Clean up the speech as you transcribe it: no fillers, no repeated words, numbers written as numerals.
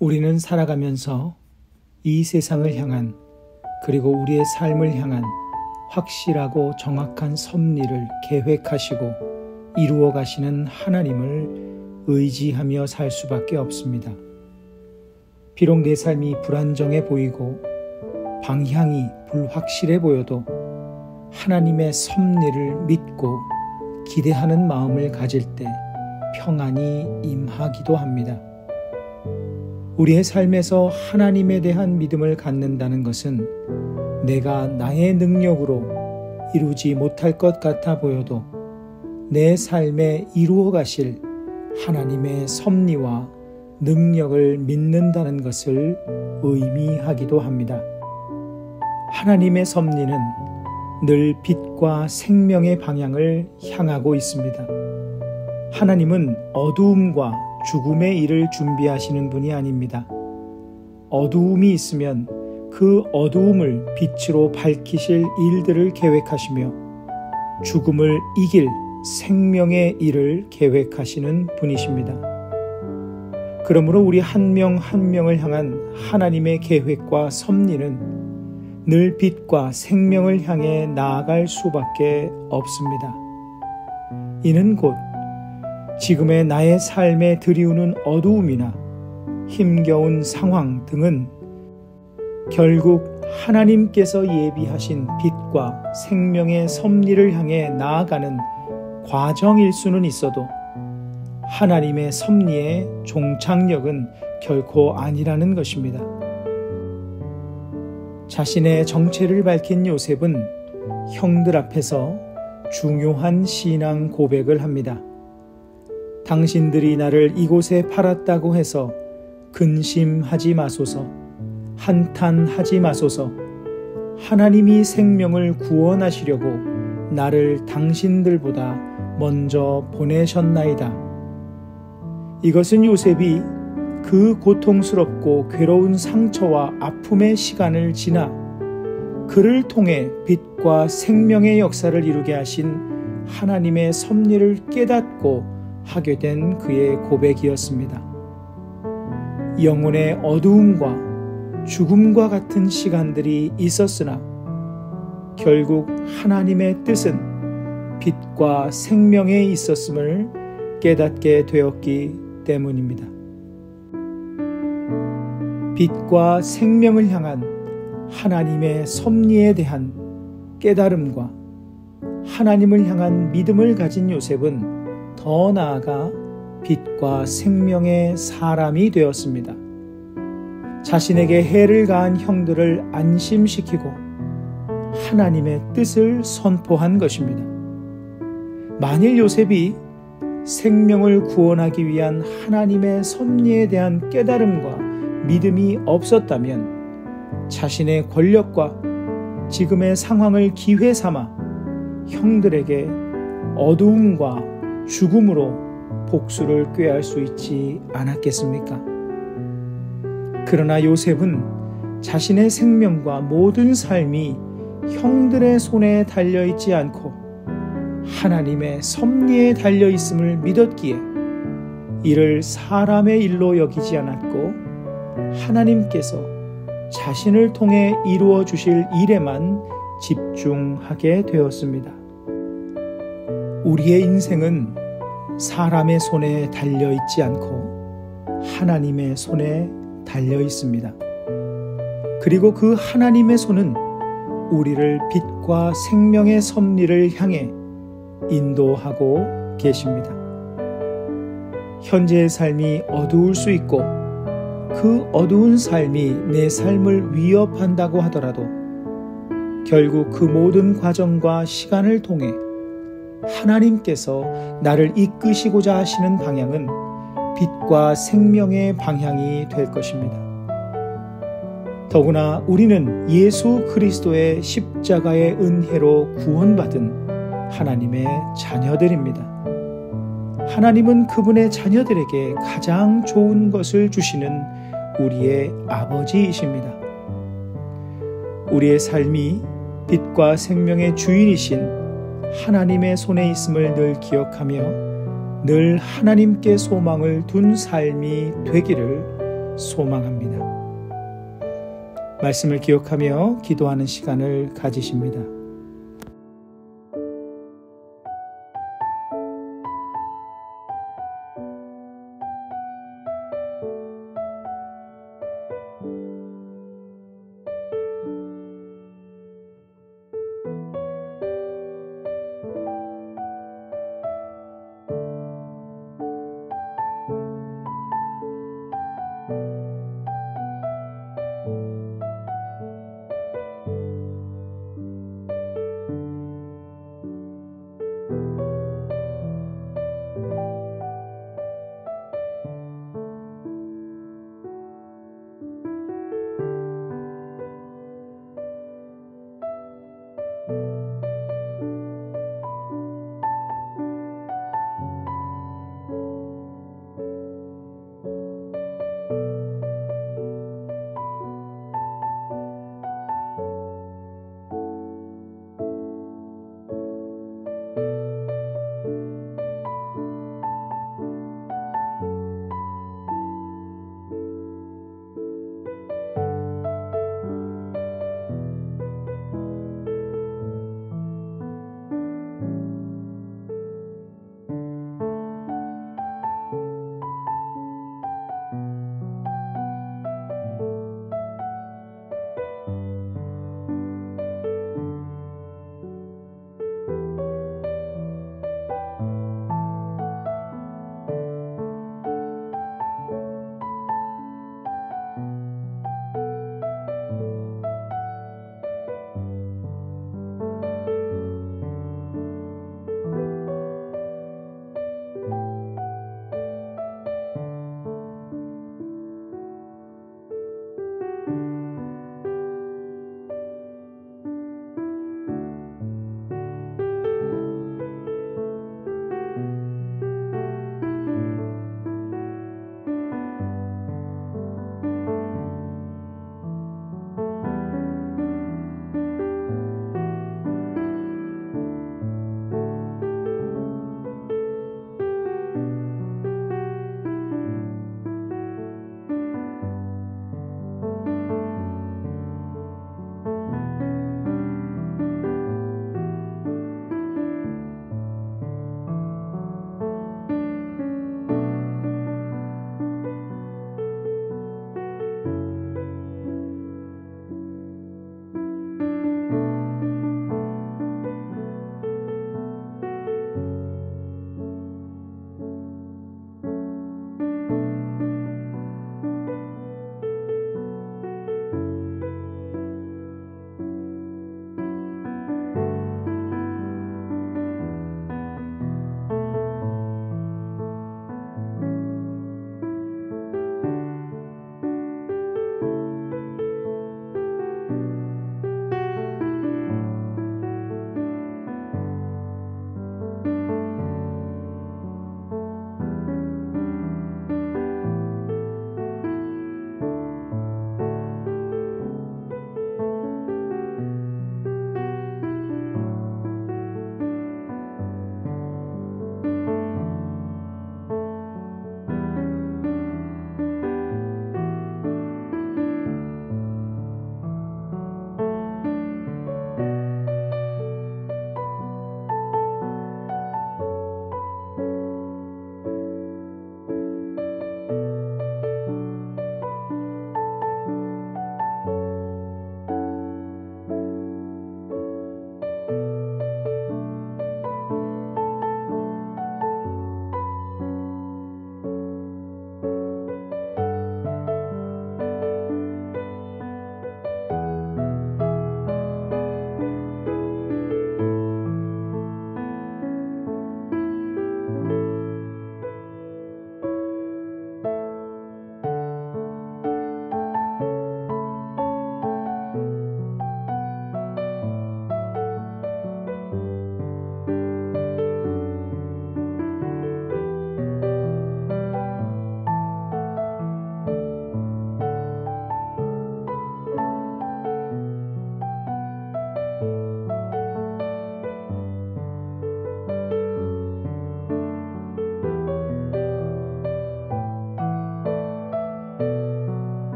우리는 살아가면서 이 세상을 향한, 그리고 우리의 삶을 향한 확실하고 정확한 섭리를 계획하시고 이루어 가시는 하나님을 의지하며 살 수밖에 없습니다. 비록 내 삶이 불안정해 보이고 방향이 불확실해 보여도 하나님의 섭리를 믿고 기대하는 마음을 가질 때 평안이 임하기도 합니다. 우리의 삶에서 하나님에 대한 믿음을 갖는다는 것은 내가 나의 능력으로 이루지 못할 것 같아 보여도 내 삶에 이루어 가실 하나님의 섭리와 능력을 믿는다는 것을 의미하기도 합니다. 하나님의 섭리는 늘 빛과 생명의 방향을 향하고 있습니다. 하나님은 어두움과 죽음의 일을 준비하시는 분이 아닙니다. 어두움이 있으면 그 어두움을 빛으로 밝히실 일들을 계획하시며 죽음을 이길 생명의 일을 계획하시는 분이십니다. 그러므로 우리 한 명 한 명을 향한 하나님의 계획과 섭리는 늘 빛과 생명을 향해 나아갈 수밖에 없습니다. 이는 곧 지금의 나의 삶에 들이우는 어두움이나 힘겨운 상황 등은 결국 하나님께서 예비하신 빛과 생명의 섭리를 향해 나아가는 과정일 수는 있어도 하나님의 섭리의 종착역은 결코 아니라는 것입니다. 자신의 정체를 밝힌 요셉은 형들 앞에서 중요한 신앙 고백을 합니다. 당신들이 나를 이곳에 팔았다고 해서 근심하지 마소서, 한탄하지 마소서. 하나님이 생명을 구원하시려고 나를 당신들보다 먼저 보내셨나이다. 이것은 요셉이 그 고통스럽고 괴로운 상처와 아픔의 시간을 지나 그를 통해 빛과 생명의 역사를 이루게 하신 하나님의 섭리를 깨닫고 하게 된 그의 고백이었습니다. 영혼의 어두움과 죽음과 같은 시간들이 있었으나 결국 하나님의 뜻은 빛과 생명에 있었음을 깨닫게 되었기 때문입니다. 빛과 생명을 향한 하나님의 섭리에 대한 깨달음과 하나님을 향한 믿음을 가진 요셉은 더 나아가 빛과 생명의 사람이 되었습니다. 자신에게 해를 가한 형들을 안심시키고 하나님의 뜻을 선포한 것입니다. 만일 요셉이 생명을 구원하기 위한 하나님의 섭리에 대한 깨달음과 믿음이 없었다면 자신의 권력과 지금의 상황을 기회 삼아 형들에게 어두움과 죽음으로 복수를 꾀할 수 있지 않았겠습니까? 그러나 요셉은 자신의 생명과 모든 삶이 형들의 손에 달려있지 않고 하나님의 섭리에 달려있음을 믿었기에 이를 사람의 일로 여기지 않았고 하나님께서 자신을 통해 이루어 주실 일에만 집중하게 되었습니다. 우리의 인생은 사람의 손에 달려있지 않고 하나님의 손에 달려 있습니다. 그리고 그 하나님의 손은 우리를 빛과 생명의 섭리를 향해 인도하고 계십니다. 현재의 삶이 어두울 수 있고 그 어두운 삶이 내 삶을 위협한다고 하더라도 결국 그 모든 과정과 시간을 통해 하나님께서 나를 이끄시고자 하시는 방향은 빛과 생명의 방향이 될 것입니다. 더구나 우리는 예수 그리스도의 십자가의 은혜로 구원받은 하나님의 자녀들입니다. 하나님은 그분의 자녀들에게 가장 좋은 것을 주시는 우리의 아버지이십니다. 우리의 삶이 빛과 생명의 주인이신 하나님의 손에 있음을 늘 기억하며 늘 하나님께 소망을 둔 삶이 되기를 소망합니다. 말씀을 기억하며 기도하는 시간을 가지십니다.